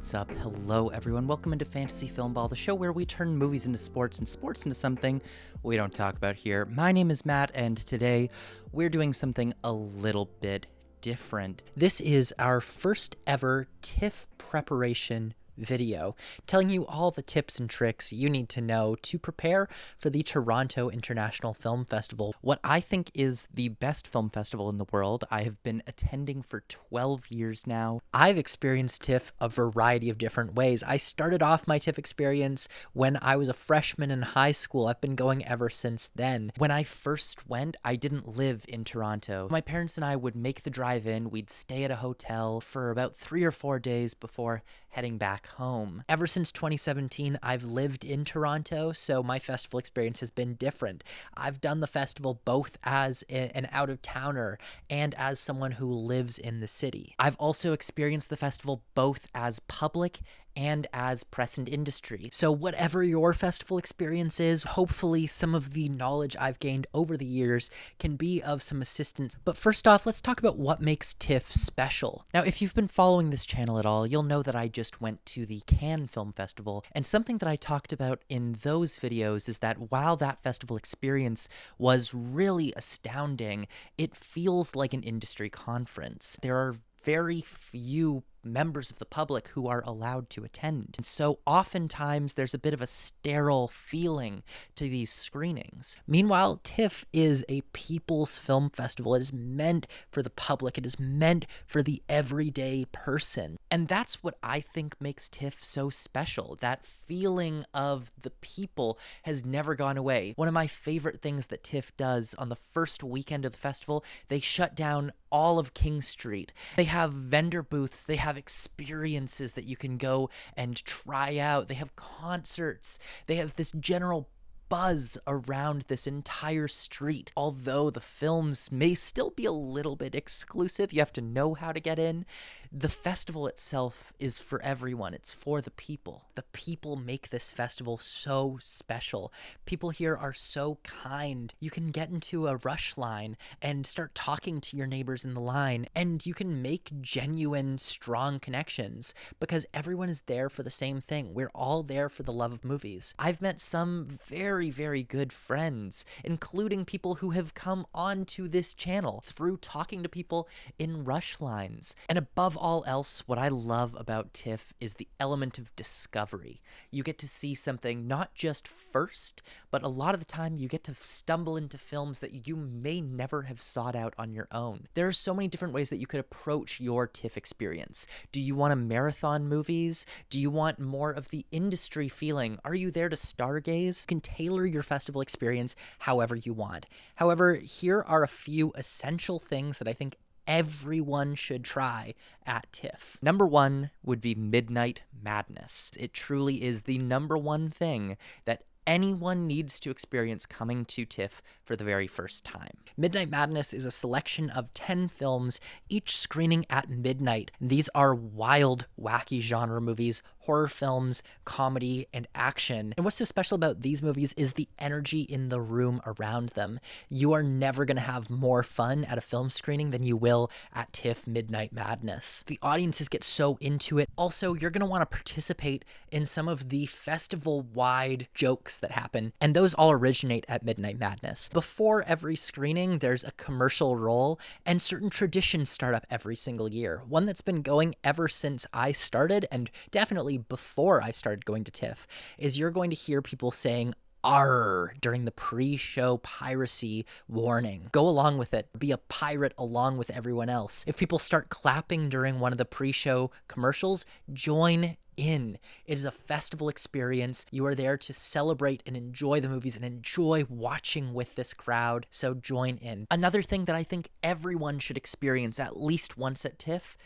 what's up? Hello, everyone. Welcome into Fantasy Filmball, the show where we turn movies into sports and sports into something we don't talk about here. My name is Matt, and today we're doing something a little bit different. This is our first ever TIFF preparation video, telling you all the tips and tricks you need to know to prepare for the Toronto International Film Festival, what I think is the best film festival in the world. I have been attending for 12 years now. I've experienced TIFF a variety of different ways. I started off my TIFF experience when I was a freshman in high school. I've been going ever since then. When I first went, I didn't live in Toronto. My parents and I would make the drive in. We'd stay at a hotel for about 3 or 4 days before heading back home. Ever since 2017, I've lived in Toronto, so my festival experience has been different. I've done the festival both as an out-of-towner and as someone who lives in the city. I've also experienced the festival both as public and as press and industry. So whatever your festival experience is, hopefully some of the knowledge I've gained over the years can be of some assistance. But first off, let's talk about what makes TIFF special. Now, if you've been following this channel at all, you'll know that I just went to the Cannes Film Festival, and something that I talked about in those videos is that while that festival experience was really astounding, it feels like an industry conference. There are very few members of the public who are allowed to attend. And so oftentimes there's a bit of a sterile feeling to these screenings. Meanwhile, TIFF is a people's film festival. It is meant for the public. It is meant for the everyday person. And that's what I think makes TIFF so special. That feeling of the people has never gone away. One of my favorite things that TIFF does on the first weekend of the festival, they shut down all of King Street. They have vendor booths. They have experiences that you can go and try out. They have concerts. They have this general buzz around this entire street. Although the films may still be a little bit exclusive, you have to know how to get in. The festival itself is for everyone. It's for the people. The people make this festival so special. People here are so kind. You can get into a rush line and start talking to your neighbors in the line, and you can make genuine, strong connections because everyone is there for the same thing. We're all there for the love of movies. I've met some very good friends, including people who have come onto this channel through talking to people in rush lines. And above all else, what I love about TIFF is the element of discovery. You get to see something not just first, but a lot of the time you get to stumble into films that you may never have sought out on your own. There are so many different ways that you could approach your TIFF experience. Do you want to marathon movies? Do you want more of the industry feeling? Are you there to stargaze? You can tailor your festival experience however you want. However, here are a few essential things that I think everyone should try at TIFF. Number one would be Midnight Madness. It truly is the number one thing that anyone needs to experience coming to TIFF for the very first time. Midnight Madness is a selection of 10 films, each screening at midnight. These are wild, wacky genre movies, horror films, comedy, and action. And what's so special about these movies is the energy in the room around them. You are never going to have more fun at a film screening than you will at TIFF Midnight Madness. The audiences get so into it. Also, you're going to want to participate in some of the festival-wide jokes that happen, and those all originate at Midnight Madness. Before every screening, there's a commercial roll, and certain traditions start up every single year. One that's been going ever since I started, and definitely before I started going to TIFF, is you're going to hear people saying "arr" during the pre-show piracy warning. Go along with it. Be a pirate along with everyone else. If people start clapping during one of the pre-show commercials, join in. It is a festival experience. You are there to celebrate and enjoy the movies and enjoy watching with this crowd, so join in. Another thing that I think everyone should experience at least once at TIFF,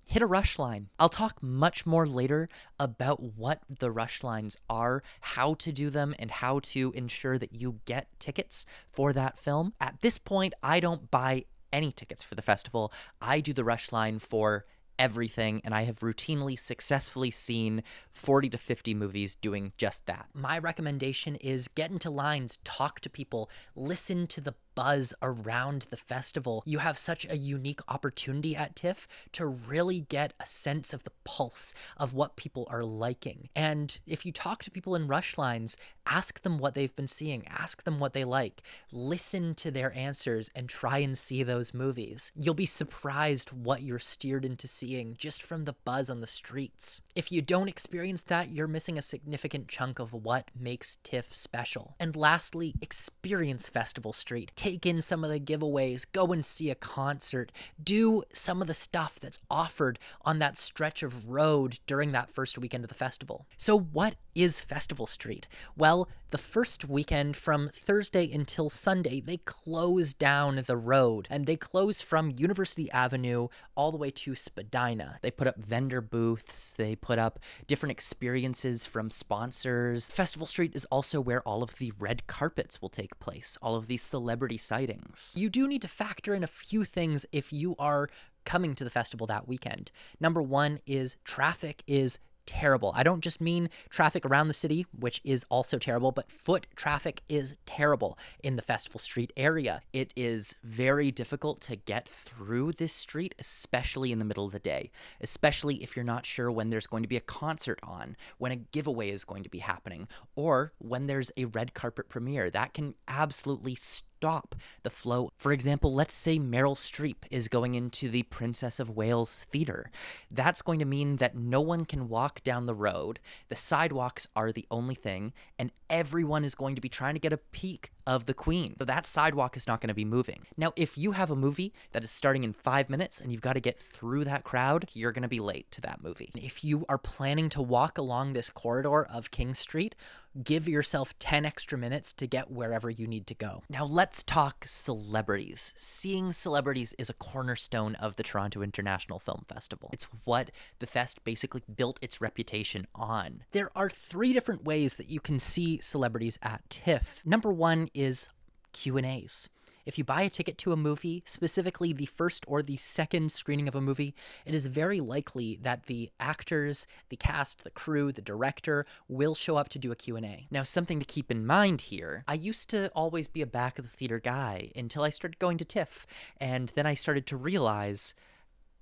hit a rush line. I'll talk much more later about what the rush lines are, how to do them, and how to ensure that you get tickets for that film. At this point, I don't buy any tickets for the festival. I do the rush line for everything, and I have routinely successfully seen 40 to 50 movies doing just that. My recommendation is get into lines, talk to people, listen to the buzz around the festival. You have such a unique opportunity at TIFF to really get a sense of the pulse of what people are liking. And if you talk to people in rush lines, ask them what they've been seeing, ask them what they like, listen to their answers, and try and see those movies. You'll be surprised what you're steered into seeing just from the buzz on the streets. If you don't experience that, you're missing a significant chunk of what makes TIFF special. And lastly, experience Festival Street. Take in some of the giveaways, go and see a concert, do some of the stuff that's offered on that stretch of road during that first weekend of the festival. So what is Festival Street? Well, the first weekend from Thursday until Sunday, they close down the road, and they close from University Avenue all the way to Spadina. They put up vendor booths, they put up different experiences from sponsors. Festival Street is also where all of the red carpets will take place, all of these celebrity sightings. You do need to factor in a few things if you are coming to the festival that weekend. Number one is traffic is terrible. I don't just mean traffic around the city, which is also terrible, but foot traffic is terrible in the Festival Street area. It is very difficult to get through this street, especially in the middle of the day, especially if you're not sure when there's going to be a concert on, when a giveaway is going to be happening, or when there's a red carpet premiere. That can absolutely stop the flow. For example, let's say Meryl Streep is going into the Princess of Wales Theater. That's going to mean that no one can walk down the road. The sidewalks are the only thing, and everyone is going to be trying to get a peek of the Queen. So that sidewalk is not going to be moving. Now, if you have a movie that is starting in 5 minutes and you've got to get through that crowd, you're going to be late to that movie. If you are planning to walk along this corridor of King Street, give yourself 10 extra minutes to get wherever you need to go. Now, let's talk celebrities. Seeing celebrities is a cornerstone of the Toronto International Film Festival. It's what the fest basically built its reputation on. There are 3 different ways that you can see celebrities at TIFF. Number one is Q&As. If you buy a ticket to a movie, specifically the first or the second screening of a movie, it is very likely that the actors, the cast, the crew, the director will show up to do a Q&A. Now, something to keep in mind here, I used to always be a back of the theater guy until I started going to TIFF, and then I started to realize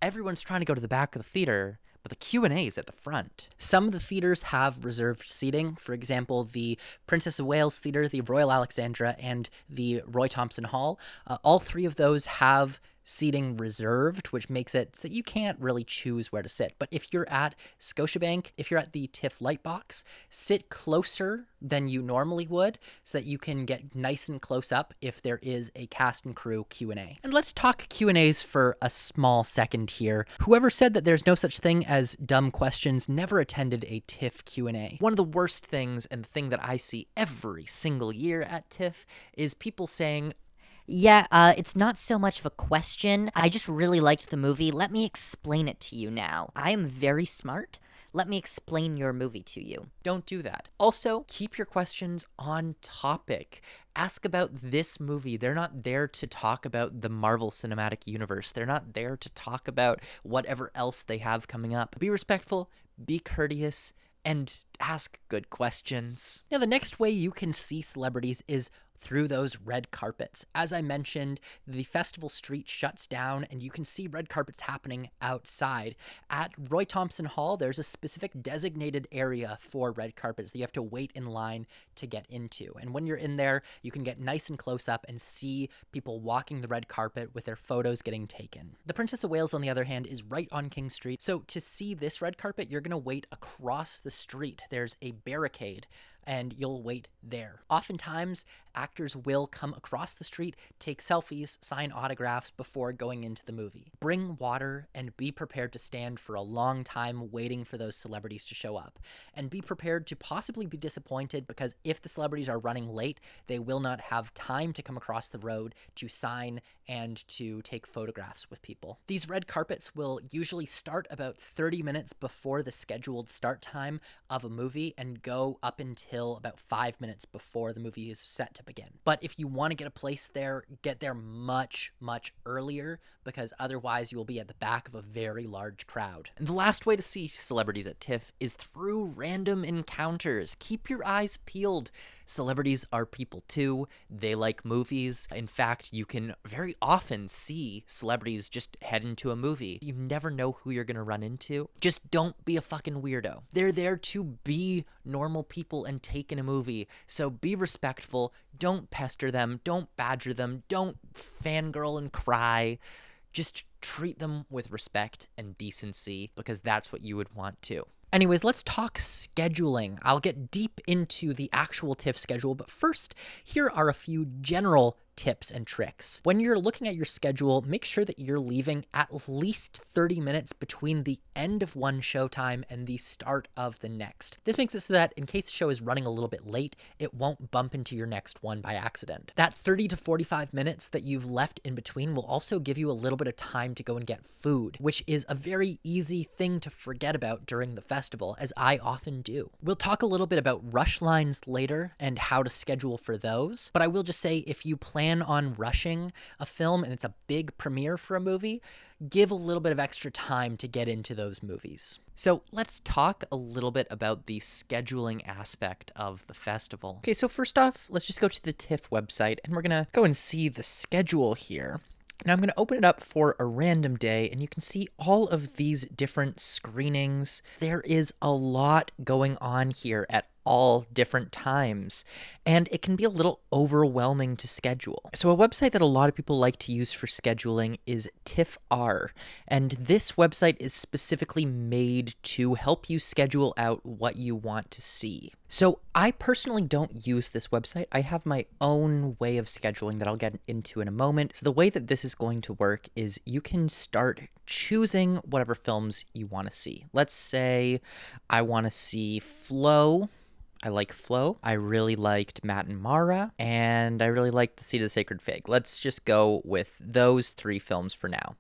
everyone's trying to go to the back of the theater, but the Q&A is at the front. Some of the theaters have reserved seating. For example, the Princess of Wales Theatre, the Royal Alexandra, and the Roy Thomson Hall. All 3 of those have seating reserved, which makes it so you can't really choose where to sit. But if you're at Scotiabank, if you're at the TIFF Lightbox, sit closer than you normally would so that you can get nice and close up if there is a cast and crew Q&A. And let's talk Q&As for a small second here. Whoever said that there's no such thing as dumb questions never attended a TIFF Q&A. One of the worst things, and the thing that I see every single year at TIFF, is people saying, Yeah, it's not so much of a question. I just really liked the movie. Let me explain it to you now. I am very smart. Let me explain your movie to you. don't do that. Also, keep your questions on topic. Ask about this movie. They're not there to talk about the Marvel Cinematic Universe. They're not there to talk about whatever else they have coming up. Be respectful, be courteous, and ask good questions. Now, the next way you can see celebrities is through those red carpets. As I mentioned, the festival street shuts down and you can see red carpets happening outside. At Roy Thomson Hall, there's a specific designated area for red carpets that you have to wait in line to get into. And when you're in there, you can get nice and close up and see people walking the red carpet with their photos getting taken. The Princess of Wales, on the other hand, is right on King Street. So to see this red carpet, you're going to wait across the street. There's a barricade and you'll wait there. Oftentimes, actors will come across the street, take selfies, sign autographs before going into the movie. Bring water and be prepared to stand for a long time waiting for those celebrities to show up. And be prepared to possibly be disappointed because if the celebrities are running late, they will not have time to come across the road to sign and to take photographs with people. These red carpets will usually start about 30 minutes before the scheduled start time of a movie and go up until about 5 minutes before the movie is set to begin. But if you want to get a place there, get there much, much earlier because otherwise you will be at the back of a very large crowd. And the last way to see celebrities at TIFF is through random encounters. Keep your eyes peeled. Celebrities are people too. They like movies. In fact, you can very often see celebrities just head into a movie. You never know who you're gonna run into. Just don't be a fucking weirdo. They're there to be normal people and take in a movie. So be respectful. Don't pester them. Don't badger them. Don't fangirl and cry. Just treat them with respect and decency, because that's what you would want to. Anyways, let's talk scheduling. I'll get deep into the actual TIFF schedule, but first, here are a few general tips and tricks. When you're looking at your schedule, make sure that you're leaving at least 30 minutes between the end of one showtime and the start of the next. This makes it so that in case the show is running a little bit late, it won't bump into your next one by accident. That 30 to 45 minutes that you've left in between will also give you a little bit of time to go and get food, which is a very easy thing to forget about during the festival, as I often do. We'll talk a little bit about rush lines later and how to schedule for those, but I will just say if you plan on rushing a film and it's a big premiere for a movie, give a little bit of extra time to get into those movies. So let's talk a little bit about the scheduling aspect of the festival. Okay, so first off, let's just go to the TIFF website and we're gonna go and see the schedule here. Now I'm going to open it up for a random day, and you can see all of these different screenings. There is a lot going on here at all different times, and it can be a little overwhelming to schedule. So a website that a lot of people like to use for scheduling is TIFF, and this website is specifically made to help you schedule out what you want to see. So I personally don't use this website. I have my own way of scheduling that I'll get into in a moment. So the way that this is going to work is you can start choosing whatever films you want to see. Let's say I want to see Flow. I like Flow. I really liked Matt and Mara, and I really liked The Seed of the Sacred Fig. Let's just go with those three films for now.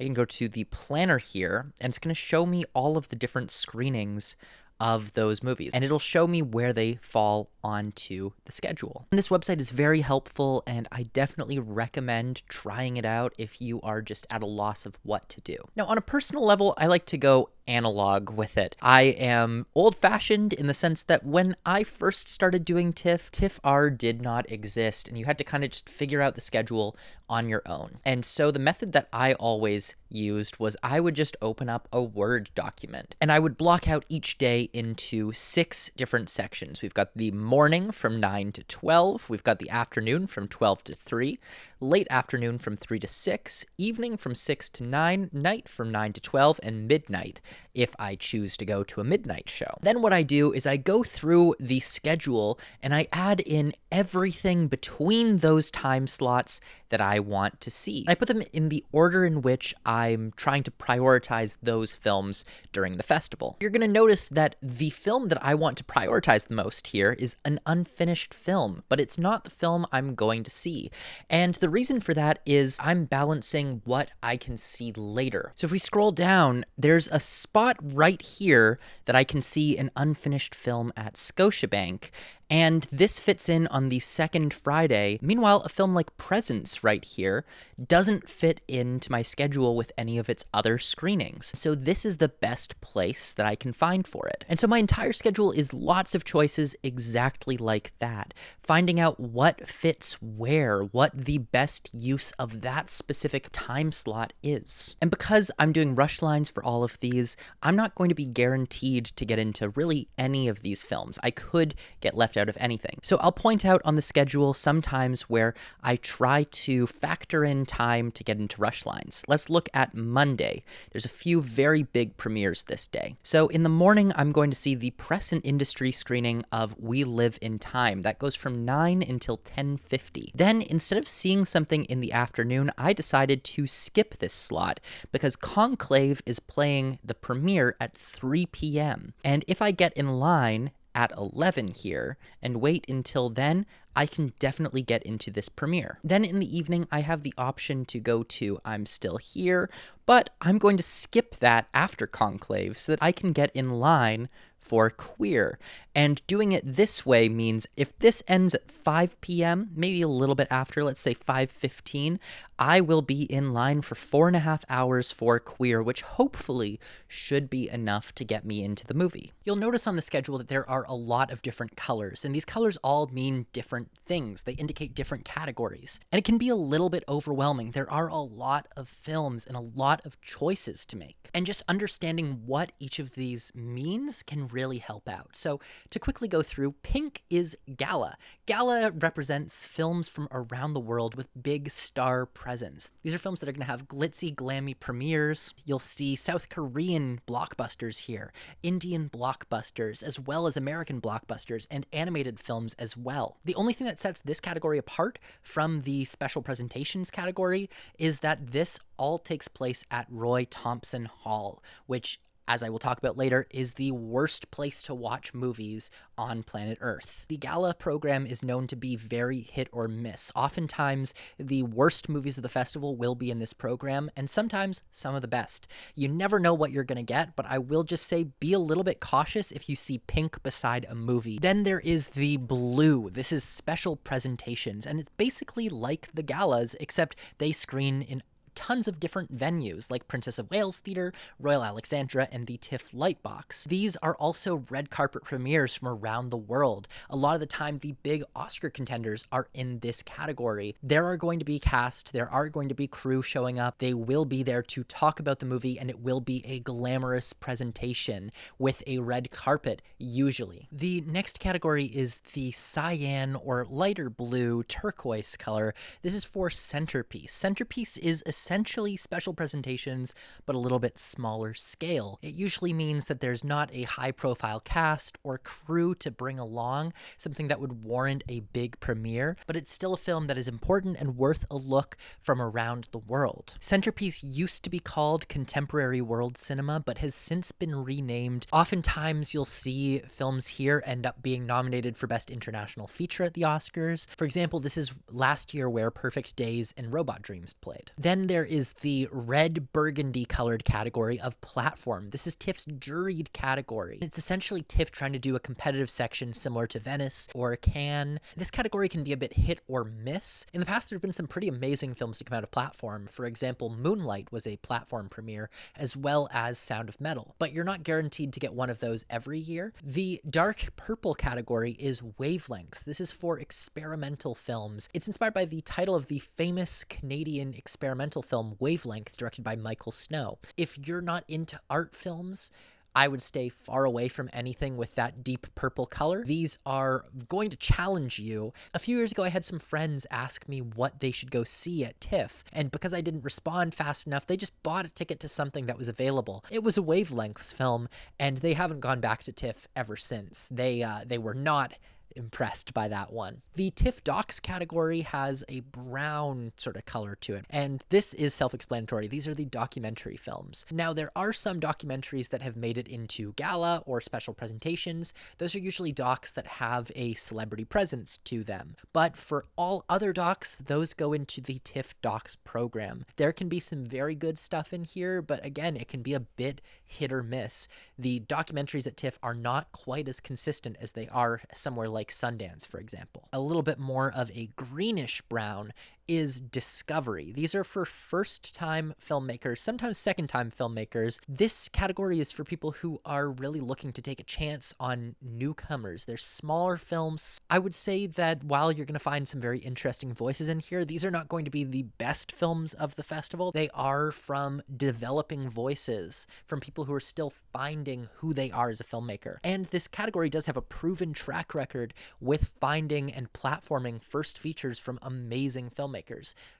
I can go to the planner here, and it's going to show me all of the different screenings of those movies, and it'll show me where they fall onto the schedule. And this website is very helpful, and I definitely recommend trying it out if you are just at a loss of what to do. Now, on a personal level, I like to go analog with it. I am old-fashioned in the sense that when I first started doing TIFF, TIFF did not exist, and you had to kind of just figure out the schedule on your own. And so the method that I always used was I would just open up a Word document, and I would block out each day into 6 different sections. We've got the morning from 9 to 12, we've got the afternoon from 12 to 3, late afternoon from 3 to 6, evening from 6 to 9, night from 9 to 12, and midnight if I choose to go to a midnight show. Then what I do is I go through the schedule and I add in everything between those time slots that I want to see. I put them in the order in which I'm trying to prioritize those films during the festival. You're going to notice that the film that I want to prioritize the most here is an unfinished film, but it's not the film I'm going to see. And the reason for that is I'm balancing what I can see later. So if we scroll down, there's a spot right here that I can see an unfinished film at Scotiabank, and this fits in on the second Friday. Meanwhile, a film like Presence right here doesn't fit into my schedule with any of its other screenings. So this is the best place that I can find for it. And so my entire schedule is lots of choices exactly like that. Finding out what fits where, what the best use of that specific time slot is. And because I'm doing rush lines for all of these, I'm not going to be guaranteed to get into really any of these films. I could get left out of anything. So I'll point out on the schedule sometimes where I try to factor in time to get into rush lines. Let's look at Monday. There's a few very big premieres this day. So in the morning, I'm going to see the press and industry screening of We Live in Time. That goes from 9 until 10:50. Then instead of seeing something in the afternoon, I decided to skip this slot because Conclave is playing the premiere at 3 p.m. And if I get in line at 11 here and wait until then, I can definitely get into this premiere. Then in the evening, I have the option to go to I'm Still Here, but I'm going to skip that after Conclave so that I can get in line for queer. And doing it this way means if this ends at 5 p.m., maybe a little bit after, let's say 5:15, I will be in line for 4.5 hours for queer, which hopefully should be enough to get me into the movie. You'll notice on the schedule that there are a lot of different colors, and these colors all mean different things. They indicate different categories. And it can be a little bit overwhelming. There are a lot of films and a lot of choices to make. And just understanding what each of these means can really help out. So to quickly go through, pink is gala. Gala represents films from around the world with big star presence. These are films that are going to have glitzy, glammy premieres. You'll see South Korean blockbusters here, Indian blockbusters, as well as American blockbusters, and animated films as well. The only thing that sets this category apart from the special presentations category is that this all takes place at Roy Thompson Hall, which, as I will talk about later, is the worst place to watch movies on planet Earth. The gala program is known to be very hit or miss. Oftentimes, the worst movies of the festival will be in this program, and sometimes some of the best. You never know what you're going to get, but I will just say be a little bit cautious if you see pink beside a movie. Then there is the blue. This is special presentations, and it's basically like the galas, except they screen in tons of different venues like Princess of Wales Theatre, Royal Alexandra, and the TIFF Lightbox. These are also red carpet premieres from around the world. A lot of the time, the big Oscar contenders are in this category. There are going to be cast, there are going to be crew showing up. They will be there to talk about the movie, and it will be a glamorous presentation with a red carpet, usually. The next category is the cyan or lighter blue turquoise color. This is for Centerpiece. Centerpiece is essentially special presentations, but a little bit smaller scale. It usually means that there's not a high-profile cast or crew to bring along, something that would warrant a big premiere, but it's still a film that is important and worth a look from around the world. Centerpiece used to be called Contemporary World Cinema, but has since been renamed. Oftentimes, you'll see films here end up being nominated for Best International Feature at the Oscars. For example, this is last year where Perfect Days and Robot Dreams played. Then there is the red burgundy colored category of platform. This is TIFF's juried category. It's essentially TIFF trying to do a competitive section similar to Venice or Cannes. This category can be a bit hit or miss. In the past, there have been some pretty amazing films to come out of platform. For example, Moonlight was a platform premiere, as well as Sound of Metal. But you're not guaranteed to get one of those every year. The dark purple category is wavelengths. This is for experimental films. It's inspired by the title of the famous Canadian experimental film Wavelength, directed by Michael Snow. If you're not into art films, I would stay far away from anything with that deep purple color. These are going to challenge you. A few years ago, I had some friends ask me what they should go see at TIFF, and because I didn't respond fast enough, they just bought a ticket to something that was available. It was a Wavelengths film, and they haven't gone back to TIFF ever since. They were not impressed by that one. The TIFF Docs category has a brown sort of color to it, and this is self-explanatory. These are the documentary films. Now, there are some documentaries that have made it into gala or special presentations. Those are usually docs that have a celebrity presence to them. But for all other docs, those go into the TIFF Docs program. There can be some very good stuff in here, but again, it can be a bit hit or miss. The documentaries at TIFF are not quite as consistent as they are somewhere like Sundance, for example. A little bit more of a greenish brown is Discovery. These are for first-time filmmakers, sometimes second-time filmmakers. This category is for people who are really looking to take a chance on newcomers. They're smaller films. I would say that while you're going to find some very interesting voices in here, these are not going to be the best films of the festival. They are from developing voices, from people who are still finding who they are as a filmmaker. And this category does have a proven track record with finding and platforming first features from amazing filmmakers.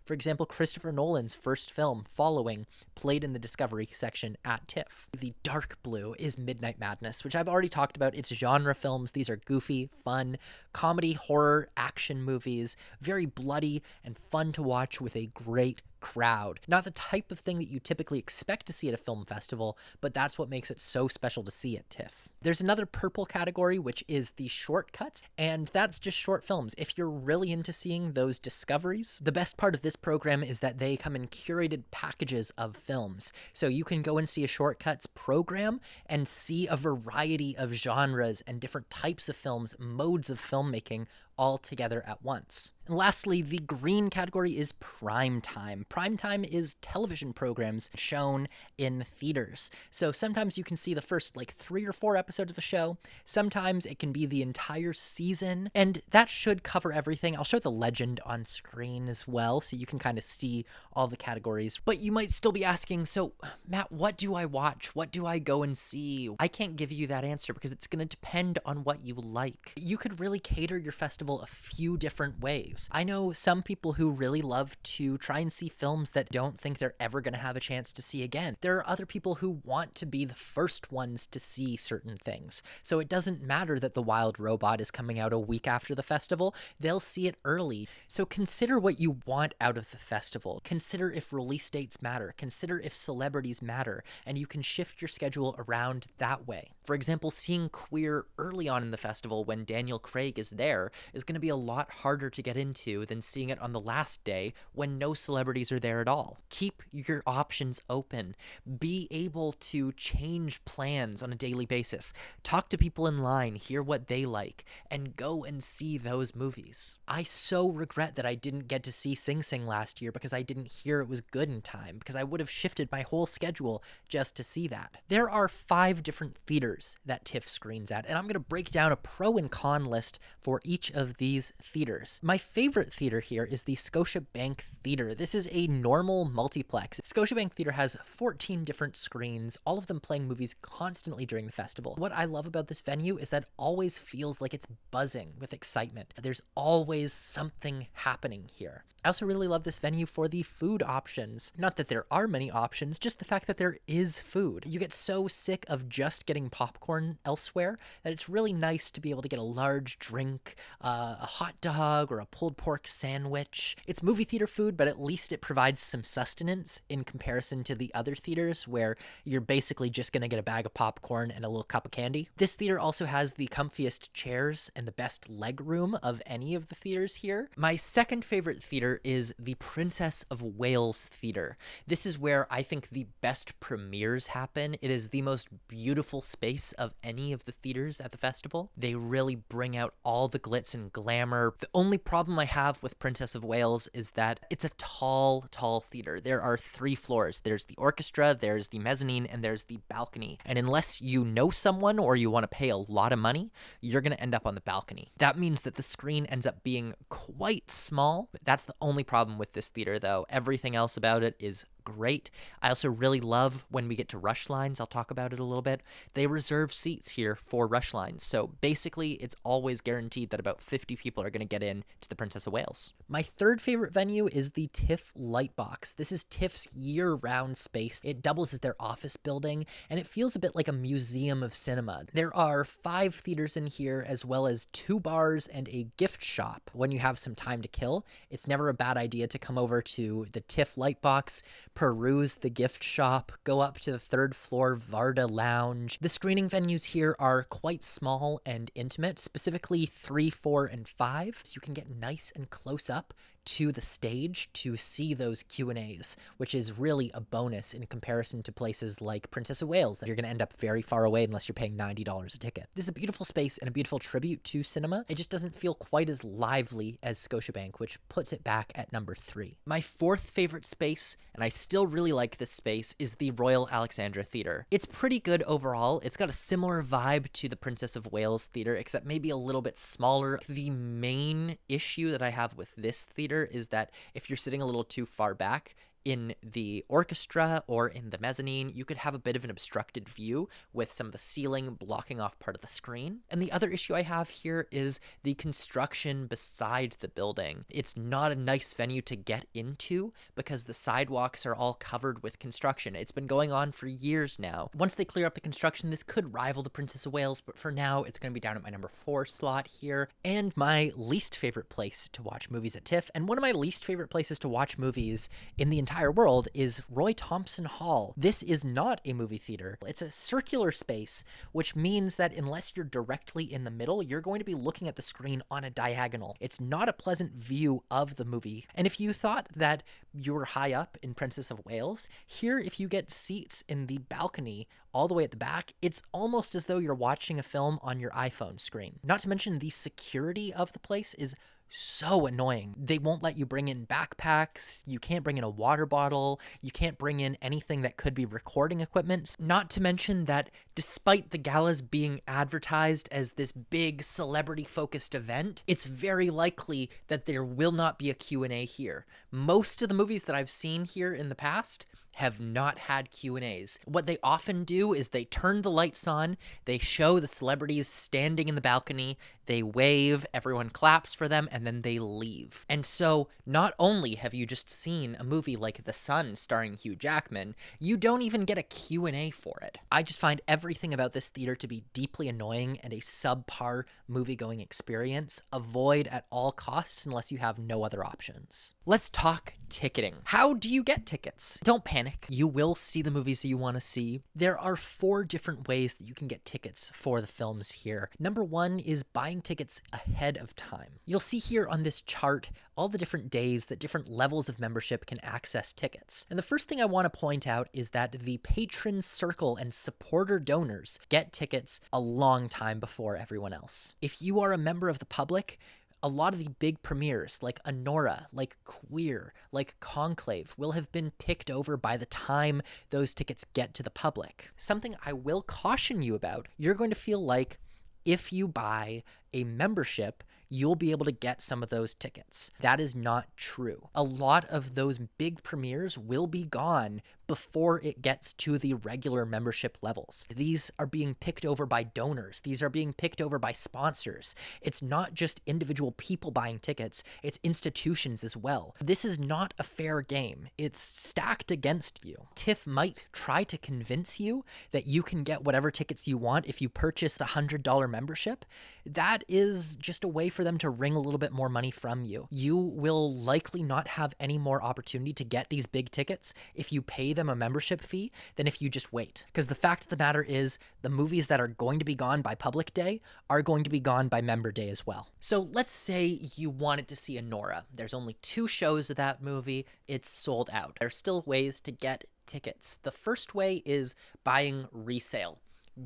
For example, Christopher Nolan's first film, Following, played in the Discovery section at TIFF. The dark blue is Midnight Madness, which I've already talked about. It's genre films. These are goofy, fun, comedy, horror, action movies, very bloody and fun to watch with a great crowd. Not the type of thing that you typically expect to see at a film festival, but that's what makes it so special to see at TIFF. There's another purple category, which is the shortcuts, and that's just short films. If you're really into seeing those discoveries, the best part of this program is that they come in curated packages of films. So you can go and see a shortcuts program and see a variety of genres and different types of films, modes of filmmaking, all together at once. And lastly, the green category is prime time. Prime time is television programs shown in theaters. So sometimes you can see the first 3 or 4 episodes of a show. Sometimes it can be the entire season, and that should cover everything. I'll show the legend on screen as well, so you can kind of see all the categories. But you might still be asking, so Matt, what do I watch? What do I go and see? I can't give you that answer because it's going to depend on what you like. You could really cater your festival a few different ways. I know some people who really love to try and see films that don't think they're ever going to have a chance to see again. There are other people who want to be the first ones to see certain things. So it doesn't matter that The Wild Robot is coming out a week after the festival. They'll see it early. So consider what you want out of the festival. Consider if release dates matter. Consider if celebrities matter. And you can shift your schedule around that way. For example, seeing Queer early on in the festival when Daniel Craig is there is going to be a lot harder to get into than seeing it on the last day when no celebrities are there at all. Keep your options open. Be able to change plans on a daily basis. Talk to people in line, hear what they like, and go and see those movies. I so regret that I didn't get to see Sing Sing last year because I didn't hear it was good in time, because I would have shifted my whole schedule just to see that. There are 5 different theaters that TIFF screens at, and I'm going to break down a pro and con list for each of these theaters. My favorite theater here is the Scotiabank Theater. This is a normal multiplex. Scotiabank Theater has 14 different screens, all of them playing movies constantly during the festival. What I love about this venue is that it always feels like it's buzzing with excitement. There's always something happening here. I also really love this venue for the food options. Not that there are many options, just the fact that there is food. You get so sick of just getting popcorn elsewhere that it's really nice to be able to get a large drink, a hot dog, or a pulled pork sandwich. It's movie theater food, but at least it provides some sustenance in comparison to the other theaters where you're basically just going to get a bag of popcorn and a little cup of candy. This theater also has the comfiest chairs and the best leg room of any of the theaters here. My second favorite theater is the Princess of Wales Theater. This is where I think the best premieres happen. It is the most beautiful space of any of the theaters at the festival. They really bring out all the glitz and glamour. The only problem I have with Princess of Wales is that it's a tall theater. There are 3 floors. There's the orchestra, there's the mezzanine, and there's the balcony. And unless you know someone or you want to pay a lot of money, you're going to end up on the balcony. That means that the screen ends up being quite small. That's the only problem with this theater, though. Everything else about it is great. I also really love when we get to rush lines. I'll talk about it a little bit. They reserve seats here for rush lines. So basically, it's always guaranteed that about 50 people are going to get in to the Princess of Wales. My third favorite venue is the TIFF Lightbox. This is TIFF's year-round space. It doubles as their office building, and it feels a bit like a museum of cinema. There are 5 theaters in here, as well as 2 bars and a gift shop. When you have some time to kill, it's never a bad idea to come over to the TIFF Lightbox, peruse the gift shop, go up to the 3rd floor Varda Lounge. The screening venues here are quite small and intimate, specifically 3, 4, and 5, so you can get nice and close up to the stage to see those Q&As, which is really a bonus in comparison to places like Princess of Wales that you're going to end up very far away unless you're paying $90 a ticket. This is a beautiful space and a beautiful tribute to cinema. It just doesn't feel quite as lively as Scotiabank, which puts it back at number 3. My 4th favorite space, and I still really like this space, is the Royal Alexandra Theatre. It's pretty good overall. It's got a similar vibe to the Princess of Wales Theatre, except maybe a little bit smaller. The main issue that I have with this theater is that if you're sitting a little too far back, in the orchestra or in the mezzanine, you could have a bit of an obstructed view with some of the ceiling blocking off part of the screen. And the other issue I have here is the construction beside the building. It's not a nice venue to get into because the sidewalks are all covered with construction. It's been going on for years now. Once they clear up the construction, this could rival the Princess of Wales, but for now, it's going to be down at my number 4 slot here. And my least favorite place to watch movies at TIFF, and one of my least favorite places to watch movies in the entire world is Roy Thompson Hall. This is not a movie theater. It's a circular space, which means that unless you're directly in the middle, you're going to be looking at the screen on a diagonal. It's not a pleasant view of the movie. And if you thought that you were high up in Princess of Wales, here if you get seats in the balcony all the way at the back, it's almost as though you're watching a film on your iPhone screen. Not to mention the security of the place is so annoying. They won't let you bring in backpacks, you can't bring in a water bottle, you can't bring in anything that could be recording equipment. Not to mention that despite the galas being advertised as this big celebrity-focused event, it's very likely that there will not be a Q&A here. Most of the movies that I've seen here in the past have not had Q&As. What they often do is they turn the lights on, they show the celebrities standing in the balcony, they wave, everyone claps for them, and then they leave. And so, not only have you just seen a movie like The Sun starring Hugh Jackman, you don't even get a Q&A for it. I just find everything about this theater to be deeply annoying and a subpar movie-going experience. Avoid at all costs unless you have no other options. Let's talk ticketing. How do you get tickets? Don't panic. You will see the movies that you want to see. There are 4 different ways that you can get tickets for the films here. Number 1 is buying tickets ahead of time. You'll see here on this chart all the different days that different levels of membership can access tickets. And the first thing I want to point out is that the patron circle and supporter donors get tickets a long time before everyone else. If you are a member of the public, a lot of the big premieres like Anora, like Queer, like Conclave will have been picked over by the time those tickets get to the public. Something I will caution you about, you're going to feel like if you buy a membership, you'll be able to get some of those tickets. That is not true. A lot of those big premieres will be gone before it gets to the regular membership levels. These are being picked over by donors. These are being picked over by sponsors. It's not just individual people buying tickets, it's institutions as well. This is not a fair game. It's stacked against you. TIFF might try to convince you that you can get whatever tickets you want if you purchase a $100 membership. That is just a way for them to wring a little bit more money from you. You will likely not have any more opportunity to get these big tickets if you pay them a membership fee than if you just wait. Because the fact of the matter is, the movies that are going to be gone by public day are going to be gone by member day as well. So let's say you wanted to see Anora. There's only 2 shows of that movie. It's sold out. There's still ways to get tickets. The first way is buying resale.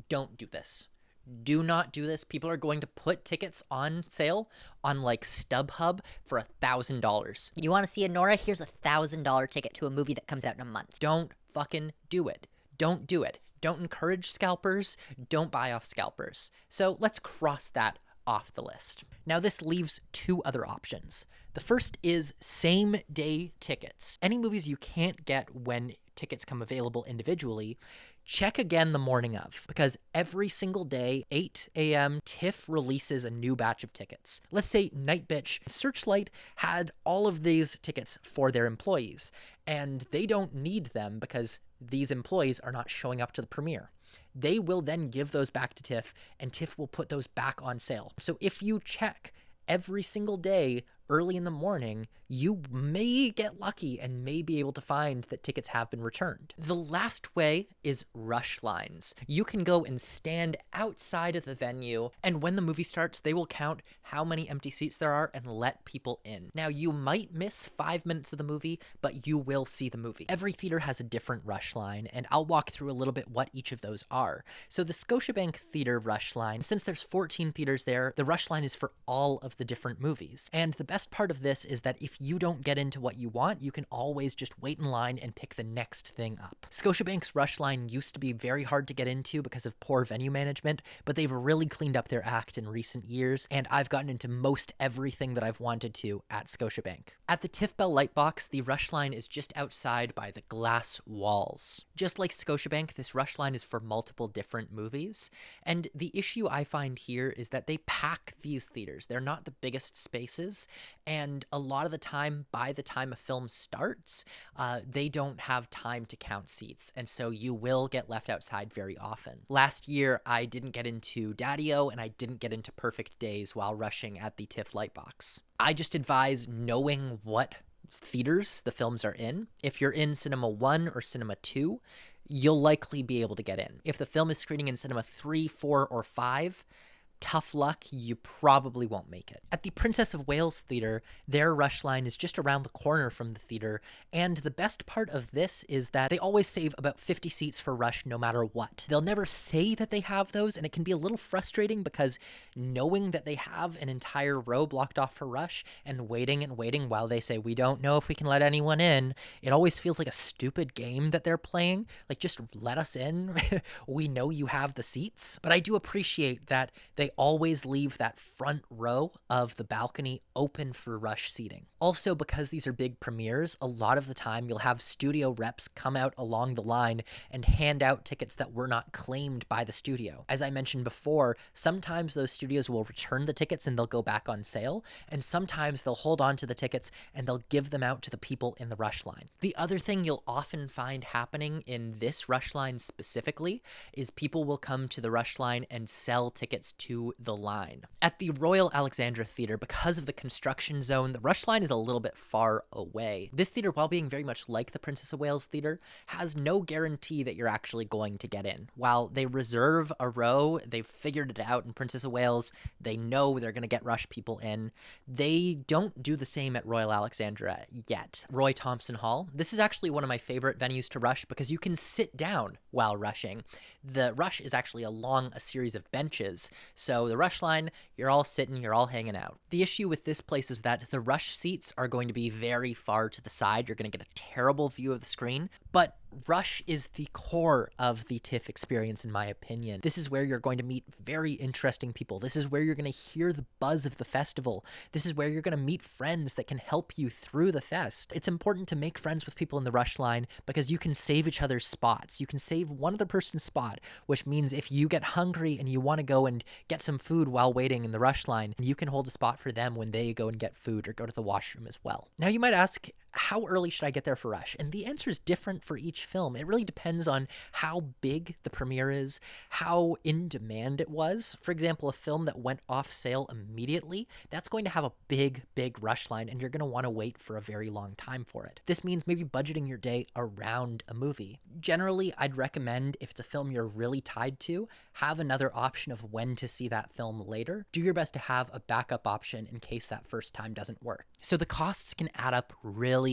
Don't do this. Do not do this. People are going to put tickets on sale on like StubHub for $1,000. You want to see Anora? Here's a $1,000 ticket to a movie that comes out in a month. Don't fucking do it. Don't do it. Don't encourage scalpers. Don't buy off scalpers. So let's cross that off the list. Now this leaves 2 other options. The first is same day tickets. Any movies you can't get when tickets come available individually, check again the morning of, because every single day, 8 a.m., TIFF releases a new batch of tickets. Let's say Night Bitch Searchlight had all of these tickets for their employees, and they don't need them because these employees are not showing up to the premiere. They will then give those back to TIFF, and TIFF will put those back on sale. So if you check every single day early in the morning, you may get lucky and may be able to find that tickets have been returned. The last way is rush lines. You can go and stand outside of the venue, and when the movie starts, they will count how many empty seats there are and let people in. Now, you might miss 5 minutes of the movie, but you will see the movie. Every theater has a different rush line, and I'll walk through a little bit what each of those are. So the Scotiabank Theater rush line, since there's 14 theaters there, the rush line is for all of the different movies. And the best part of this is that if you don't get into what you want, you can always just wait in line and pick the next thing up. Scotiabank's rush line used to be very hard to get into because of poor venue management, but they've really cleaned up their act in recent years, and I've gotten into most everything that I've wanted to at Scotiabank. At the TIFF Bell Lightbox, the rush line is just outside by the glass walls. Just like Scotiabank, this rush line is for multiple different movies, and the issue I find here is that they pack these theaters. They're not the biggest spaces, and a lot of the time, by the time a film starts, they don't have time to count seats, and so you will get left outside very often. Last year, I didn't get into Daddy-O, and I didn't get into Perfect Days while rushing at the TIFF Lightbox. I just advise knowing what theaters the films are in. If you're in Cinema 1 or Cinema 2, you'll likely be able to get in. If the film is screening in Cinema 3, 4, or 5, tough luck, you probably won't make it. At the Princess of Wales Theatre, their rush line is just around the corner from the theater, and the best part of this is that they always save about 50 seats for rush no matter what. They'll never say that they have those, and it can be a little frustrating because knowing that they have an entire row blocked off for rush and waiting while they say, we don't know if we can let anyone in, it always feels like a stupid game that they're playing. Like, just let us in. We know you have the seats. But I do appreciate that they always leave that front row of the balcony open for rush seating. Also, because these are big premieres, a lot of the time you'll have studio reps come out along the line and hand out tickets that were not claimed by the studio. As I mentioned before, sometimes those studios will return the tickets and they'll go back on sale, and sometimes they'll hold on to the tickets and they'll give them out to the people in the rush line. The other thing you'll often find happening in this rush line specifically is people will come to the rush line and sell tickets to the line. At the Royal Alexandra Theatre, because of the construction zone, the rush line is a little bit far away. This theater, while being very much like the Princess of Wales Theatre, has no guarantee that you're actually going to get in. While they reserve a row, they've figured it out in Princess of Wales, they know they're going to get rush people in, they don't do the same at Royal Alexandra yet. Roy Thompson Hall, this is actually one of my favorite venues to rush because you can sit down while rushing. The rush is actually along a series of benches, so the rush line, you're all sitting, you're all hanging out. The issue with this place is that the rush seats are going to be very far to the side. You're going to get a terrible view of the screen, but rush is the core of the TIFF experience, in my opinion. This is where you're going to meet very interesting people. This is where you're going to hear the buzz of the festival. This is where you're going to meet friends that can help you through the fest. It's important to make friends with people in the rush line because you can save each other's spots. You can save one other person's spot, which means if you get hungry and you want to go and get some food while waiting in the rush line, you can hold a spot for them when they go and get food or go to the washroom as well. Now you might ask, how early should I get there for rush? And the answer is different for each film. It really depends on how big the premiere is, how in demand it was. For example, a film that went off sale immediately, that's going to have a big rush line, and you're going to want to wait for a very long time for it. This means maybe budgeting your day around a movie. Generally, I'd recommend, if it's a film you're really tied to, have another option of when to see that film later. Do your best to have a backup option in case that first time doesn't work. So the costs can add up really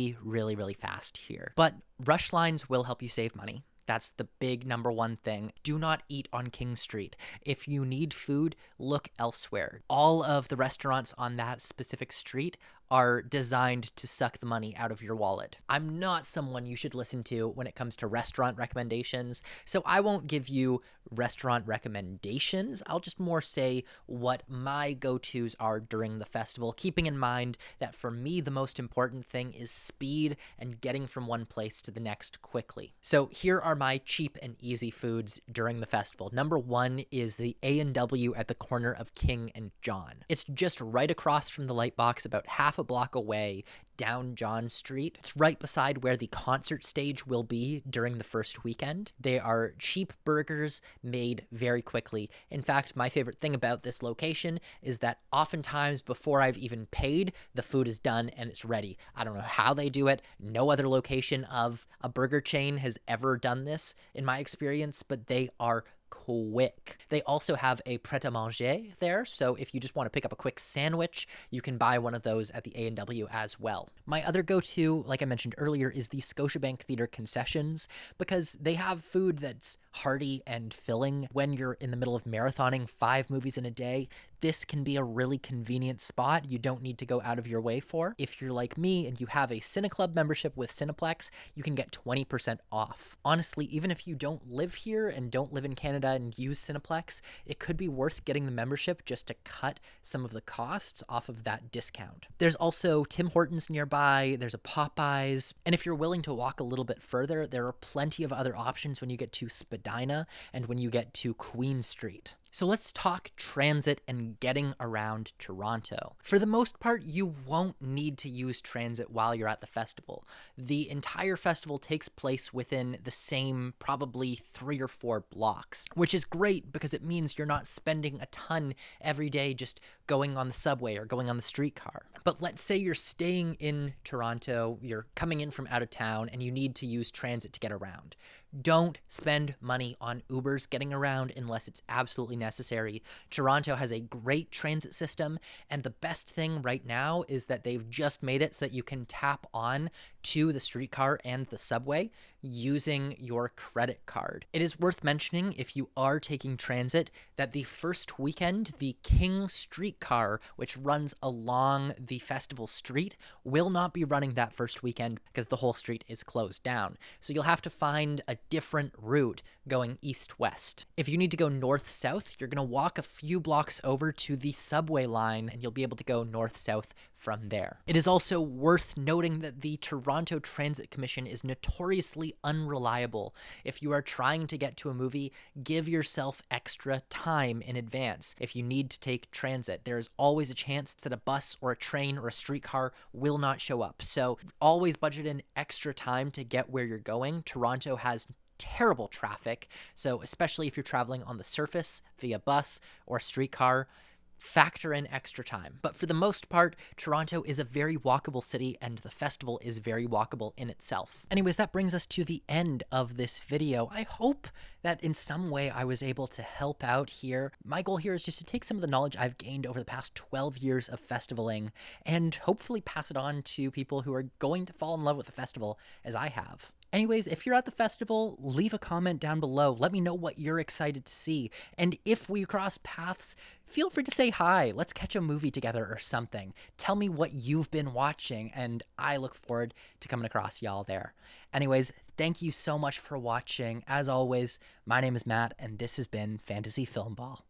fast here. But rush lines will help you save money. That's the big number one thing. Do not eat on King Street. If you need food, look elsewhere. All of the restaurants on that specific street are designed to suck the money out of your wallet. I'm not someone you should listen to when it comes to restaurant recommendations, so I won't give you restaurant recommendations. I'll just more say what my go-tos are during the festival, keeping in mind that for me, the most important thing is speed and getting from one place to the next quickly. So here are my cheap and easy foods during the festival. Number one is the A&W at the corner of King and John. It's just right across from the Lightbox, about half a block away down John Street. It's right beside where the concert stage will be during the first weekend. They are cheap burgers made very quickly. In fact, my favorite thing about this location is that oftentimes before I've even paid, the food is done and it's ready. I don't know how they do it. No other location of a burger chain has ever done this in my experience, but they are quick. They also have a pret-a-manger there, so if you just want to pick up a quick sandwich, you can buy one of those at the A&W as well. My other go-to, like I mentioned earlier, is the Scotiabank Theatre concessions, because they have food that's hearty and filling. When you're in the middle of marathoning 5 movies in a day, this can be a really convenient spot you don't need to go out of your way for. If you're like me and you have a CineClub membership with Cineplex, you can get 20% off. Honestly, even if you don't live here and don't live in Canada and use Cineplex, it could be worth getting the membership just to cut some of the costs off of that discount. There's also Tim Hortons nearby, there's a Popeyes, and if you're willing to walk a little bit further, there are plenty of other options when you get to Spadina and when you get to Queen Street. So let's talk transit and getting around Toronto. For the most part, you won't need to use transit while you're at the festival. The entire festival takes place within the same probably 3 or 4 blocks, which is great because it means you're not spending a ton every day just going on the subway or going on the streetcar. But let's say you're staying in Toronto, you're coming in from out of town, and you need to use transit to get around. Don't spend money on Ubers getting around unless it's absolutely necessary. Toronto has a great transit system, and the best thing right now is that they've just made it so that you can tap on to the streetcar and the subway using your credit card. It is worth mentioning, if you are taking transit, that the first weekend, the King streetcar, which runs along the festival street, will not be running that first weekend because the whole street is closed down. So you'll have to find a different route going east-west. If you need to go north-south, you're going to walk a few blocks over to the subway line and you'll be able to go north-south from there. It is also worth noting that the Toronto Transit Commission is notoriously unreliable. If you are trying to get to a movie, give yourself extra time in advance. If you need to take transit, there is always a chance that a bus or a train or a streetcar will not show up. So always budget in extra time to get where you're going. Toronto has terrible traffic, so especially if you're traveling on the surface via bus or streetcar, factor in extra time. But for the most part, Toronto is a very walkable city and the festival is very walkable in itself. Anyways, that brings us to the end of this video. I hope that in some way I was able to help out here. My goal here is just to take some of the knowledge I've gained over the past 12 years of festivaling and hopefully pass it on to people who are going to fall in love with the festival as I have. Anyways, if you're at the festival, leave a comment down below. Let me know what you're excited to see. And if we cross paths, feel free to say hi. Let's catch a movie together or something. Tell me what you've been watching, and I look forward to coming across y'all there. Anyways, thank you so much for watching. As always, my name is Matt, and this has been Fantasy Filmball.